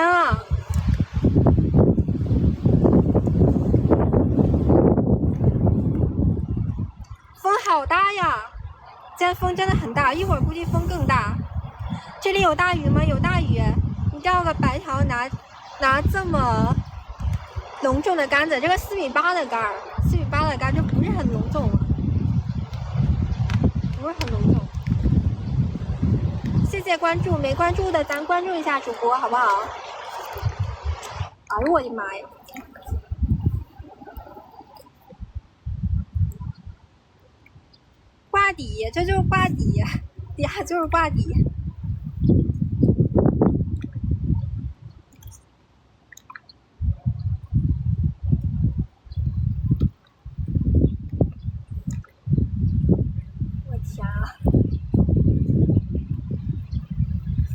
天啊！风好大呀！今天风真的很大，一会儿估计风更大。这里有大鱼吗？有大鱼。你钓个白条拿这么隆重的杆子，这个4.8米的杆，4.8米的杆就不是很隆重了，不是很隆重。谢谢关注，没关注的咱关注一下主播好不好？哎呦我的妈呀！挂底，这就是挂底，底下就是挂底。我天啊！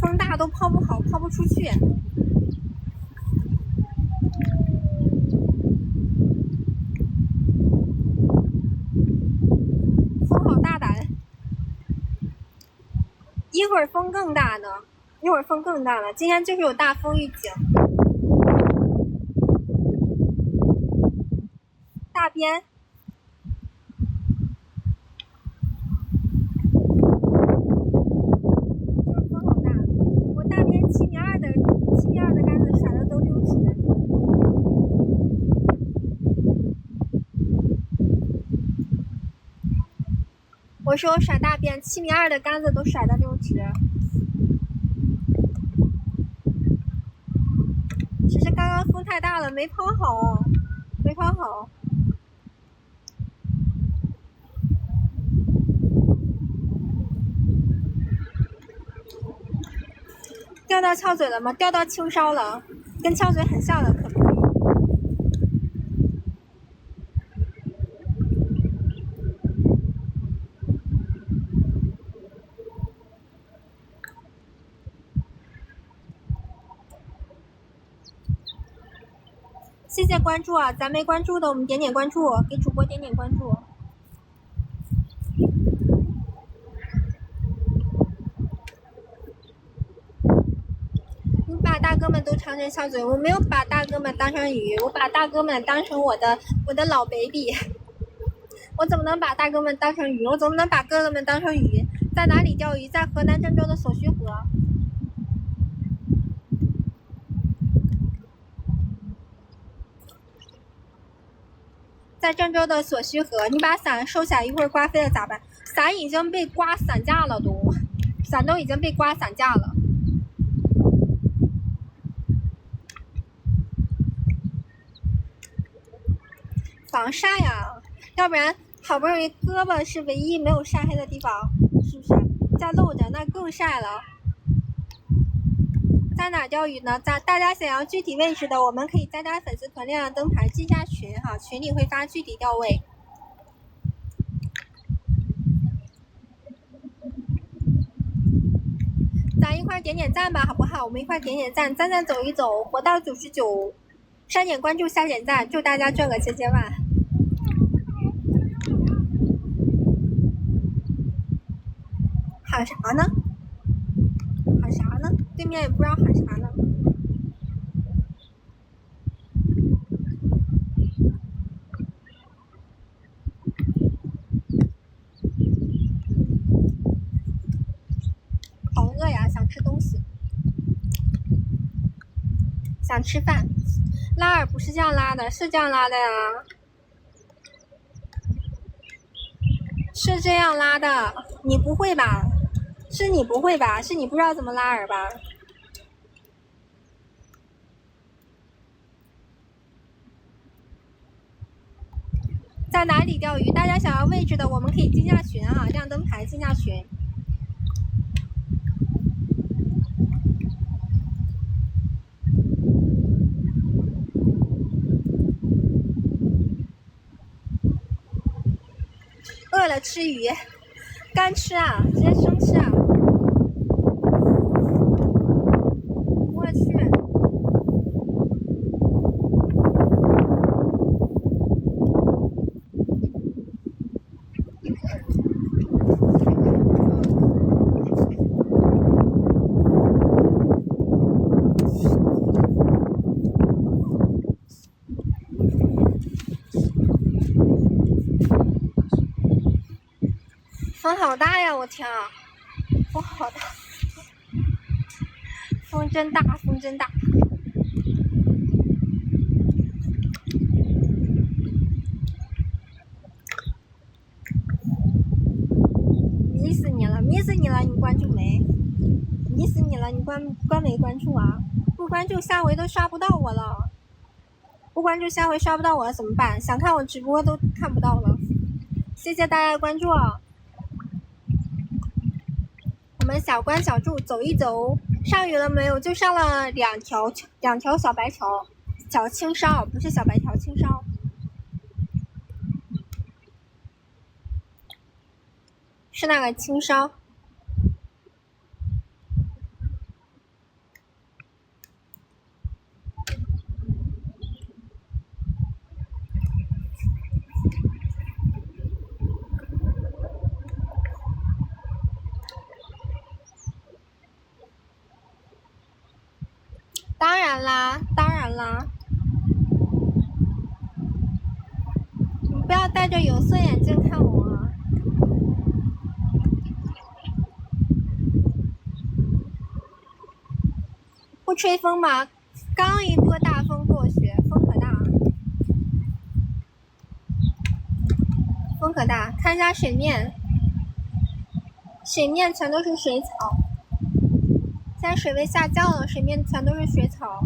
风大都抛不好，抛不出去。风好大胆，一会儿风更大呢，一会儿风更大了。今天就是有大风预警。大边。7.2米的杆子甩的都溜直。我说我甩大边，7.2米的杆子都甩的溜直。只是刚刚风太大了，没抛好，没抛好。钓到翘嘴了吗？钓到青烧了，跟翘嘴很像的，可不可以？谢谢关注啊！咱没关注的，我们点点关注，给主播点点关注。你把大哥们都当成翘嘴，我没有把大哥们当成鱼，我把大哥们当成我的老 baby。我怎么能把大哥们当成鱼？我怎么能把哥哥们当成鱼？在哪里钓鱼？在河南郑州的索须河。在郑州的索须河，你把伞收起来，一会儿刮飞了咋办？伞已经被刮散架了都，伞都已经被刮散架了。防晒呀，要不然好不容易胳膊是唯一没有晒黑的地方，是不是？再露着那更晒了。在哪钓鱼呢？大家想要具体位置的，我们可以加粉丝团亮亮灯牌进下群哈，群里会发具体钓位。咱一块点点赞吧，好不好？我们一块点点赞，赞走一走，活到99，上点关注，下点赞，祝大家赚个千万。喊啥呢？喊啥呢？对面也不知道喊啥呢。好饿呀，想吃东西，想吃饭。拉饵不是这样拉的，是这样拉的呀，是这样拉的。你不会吧？是你不会吧？是你不知道怎么拉饵吧？在哪里钓鱼？大家想要位置的，我们可以进下群啊，亮灯牌进下群。饿了吃鱼，干吃啊，直接生吃啊！我去。风好大呀！我天啊，风好大，风真大，风真大。迷死你了，迷死你了！你关注没？迷死你了！你关没关注啊？不关注下回都刷不到我了。不关注下回刷不到我了怎么办？想看我直播都看不到了。谢谢大家的关注啊！我们小关小筑走一走，上雨了没有？就上了两条小白条，小青烧不是小白条，青烧。是那个青烧。当然啦，当然啦。你不要戴着有色眼镜看我啊！不吹风吗？刚一波大风过去，风可大，风可大。看一下水面，水面全都是水草。现在水位下降了，水面全都是水草。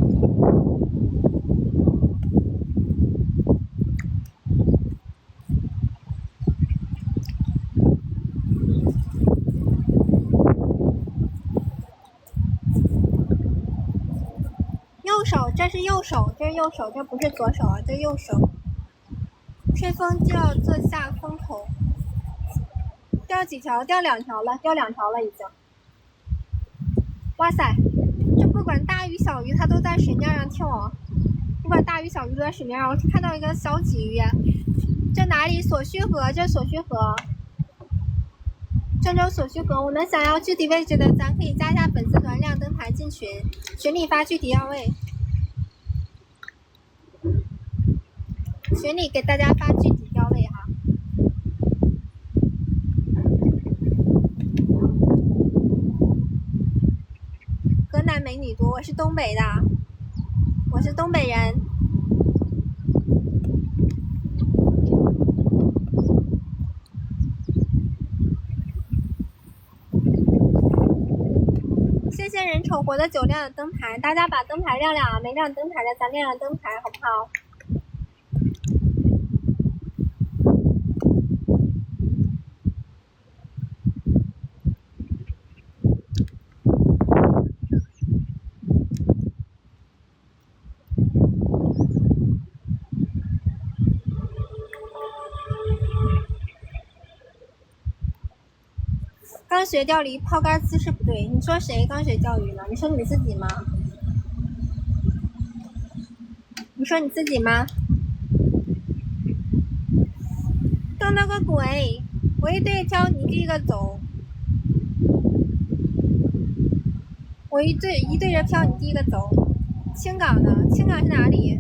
右手，这是右手，这是右手，这不是左手啊，这是右手。吹风就要坐下风口。掉几条？掉2条了，掉2条了已经。哇塞，这不管大鱼小鱼它都在水面上跳，不管大鱼小鱼都在水面上。我看到一个小鲫鱼，这哪里？所需河，这所需河，郑州所需河。我们想要具体位置的，咱可以加一下粉丝团亮灯牌进群，群里发具体要位，群里给大家发具体要位哈。河南美女多，我是东北的，我是东北人。谢谢人丑活的9亮的灯牌，大家把灯牌亮亮啊！没亮灯牌的咱亮亮灯牌好不好？刚学钓鱼抛竿姿势不对，你说谁刚学钓鱼呢？你说你自己吗？你说你自己吗？动了个鬼！我一对挑你第一个走，我一对着挑你第一个走。青港的，青港是哪里？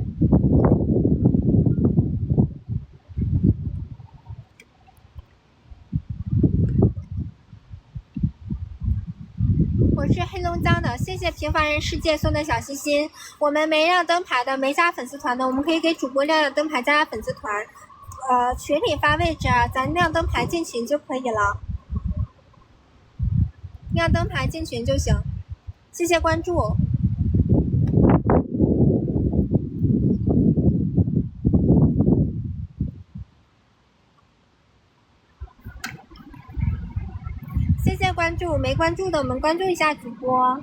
我是黑龙江的，谢谢平凡人世界送的小心心。我们没亮灯牌的，没加粉丝团的，我们可以给主播亮亮灯牌，加粉丝团。群里发位置啊，咱亮灯牌进群就可以了。亮灯牌进群就行。谢谢关注。谢谢关注，没关注的我们关注一下主播。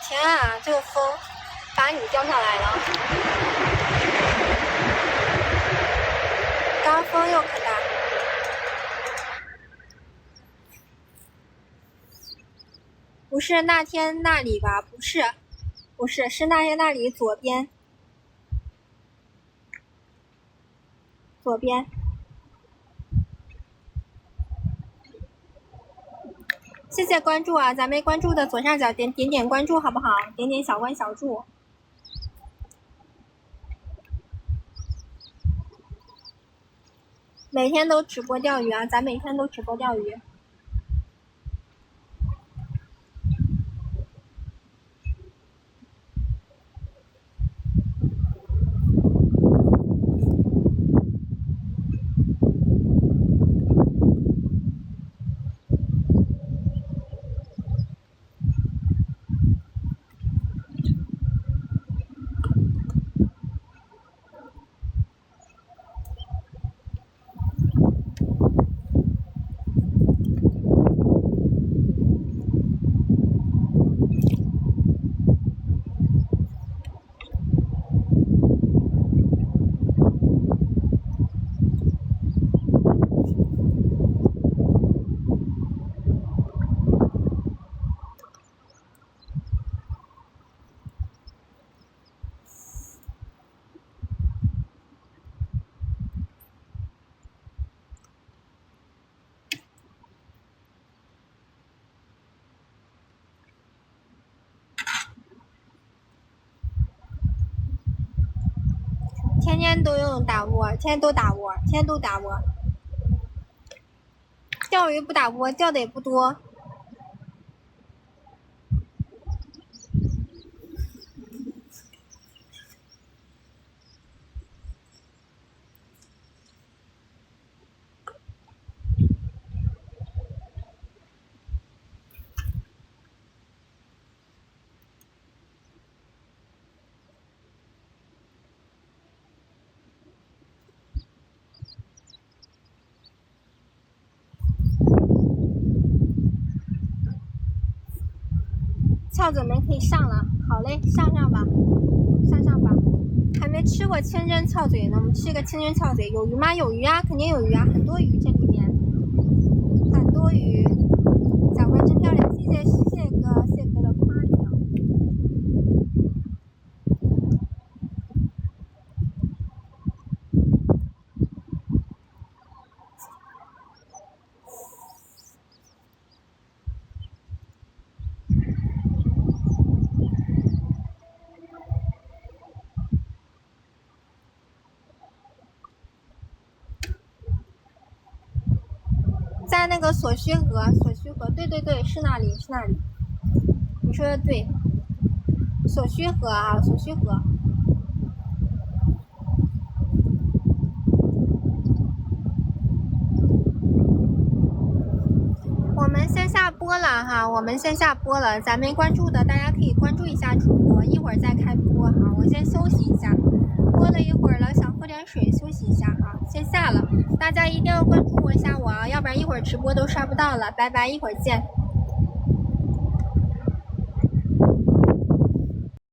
天啊，这个风把你掉下来了。刚风又可大，不是那天那里吧？不是，是那天那里左边。左边。谢谢关注啊，咱没关注的左上角点关注好不好？点点小关小注。每天都直播钓鱼啊，咱每天都直播钓鱼。天天都用打窝，天天都打窝，天天都打窝。钓鱼不打窝，钓的也不多。翘嘴们可以上了，好嘞，上吧，上吧。还没吃过清蒸翘嘴呢，我们吃个清蒸翘嘴，有鱼吗？有鱼啊，肯定有鱼啊，很多鱼这里面，很多鱼。小关真漂亮，谢谢哥的夸奖。在那个所需河，对，是那里，你说的对，所需河啊，所需河。我们先下播了哈，咱没关注的大家可以关注一下主播，一会儿再开播哈。我先休息一下，播了一会儿了，想喝点水休息一下哈，先下了。大家一定要关注一下我啊，要不然一会儿直播都刷不到了。拜拜，一会儿见。